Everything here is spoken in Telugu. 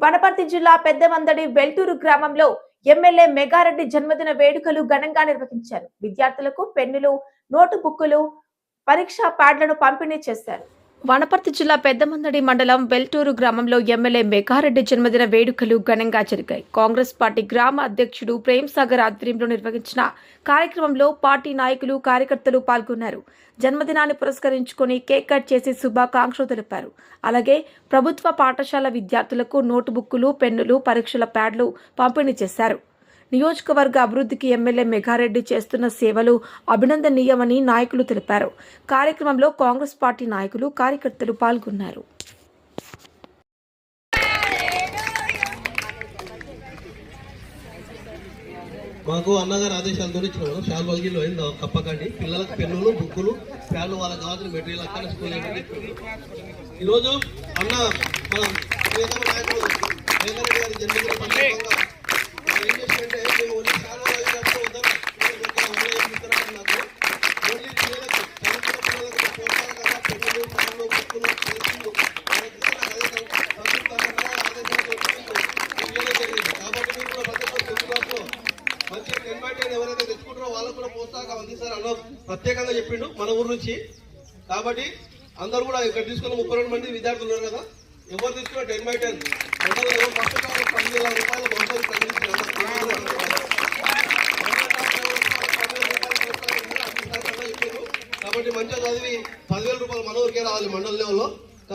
వనపర్తి జిల్లా పెద్దమందడి వెల్టూరు గ్రామంలో ఎమ్మెల్యే మెగారెడ్డి జన్మదిన వేడుకలు ఘనంగా నిర్వహించారు. విద్యార్థులకు పెన్నులు, నోటు బుక్కులు, పరీక్షా ప్యాడ్లను పంపిణీ చేశారు. వనపర్తి జిల్లా పెద్దమందడి మండలం వెల్టూరు గ్రామంలో ఎమ్మెల్యే మెగారెడ్డి జన్మదిన వేడుకలు ఘనంగా జరిగాయి. కాంగ్రెస్ పార్టీ గ్రామ అధ్యక్షుడు ప్రేమ్ సాగర్ ఆధ్వర్యంలో నిర్వహించిన కార్యక్రమంలో పార్టీ నాయకులు, కార్యకర్తలు పాల్గొన్నారు. జన్మదినాన్ని పురస్కరించుకొని కేక్ కట్ చేసి శుభాకాంక్షలు తెలిపారు. అలాగే ప్రభుత్వ పాఠశాల విద్యార్థులకు నోటు బుక్కులు, పెన్నులు, పరీక్షల ప్యాడ్లు పంపిణీ చేశారు. నియోజకవర్గ అభివృద్ధికి ఎమ్మెల్యే మెగారెడ్డి చేస్తున్న సేవలు అభినందనీయమని నాయకులు తెలిపారు. కార్యక్రమంలో కాంగ్రెస్ పార్టీ నాయకులు, కార్యకర్తలు పాల్గొన్నారు. మాకు అన్నగారు ఆదేశాలతో ఇచ్చిన షాల్ బల్గిలో అయింది కప్పకండి పిల్లలకు పెన్నులు, బుక్కులు, ప్యాడ్లు, వాళ్ళకి కావాల్సిన మెటీరియల్ అక్కడ స్కూల్ ఈరోజు అన్న మనం నాయకుడు మెగారెడ్డి గారి జన్మదిన సందర్భంగా ఏం చేసిందంటే మేము ఓన్లీ షాల్ బల్గినప్పుడు నాకు ఓన్లీ పిల్లలకు చదువుకున్న పిల్లలకు ప్రోత్సాహంగా పెన్నులు, ప్యాడ్లు, బుక్కులు, పెన్సిళ్ళు కాబట్టి మీరు కూడా మంచి 10/10 ఎవరైతే తెచ్చుకుంటారో వాళ్ళకు కూడా ప్రోత్సాహం అందిస్తారు అన్న ప్రత్యేకంగా చెప్పిండు మన ఊరు నుంచి. కాబట్టి అందరూ కూడా ఇక్కడ తీసుకున్న 32 మంది విద్యార్థులు ఉన్నారు కదా, ఎవరు తీసుకున్న 10/10 ఫస్ట్ 10,000 రూపాయలు కాబట్టి మంచిగా చదివి 10,000 రూపాయలు మన ఊరికే రావాలి మండల లెవెల్లో.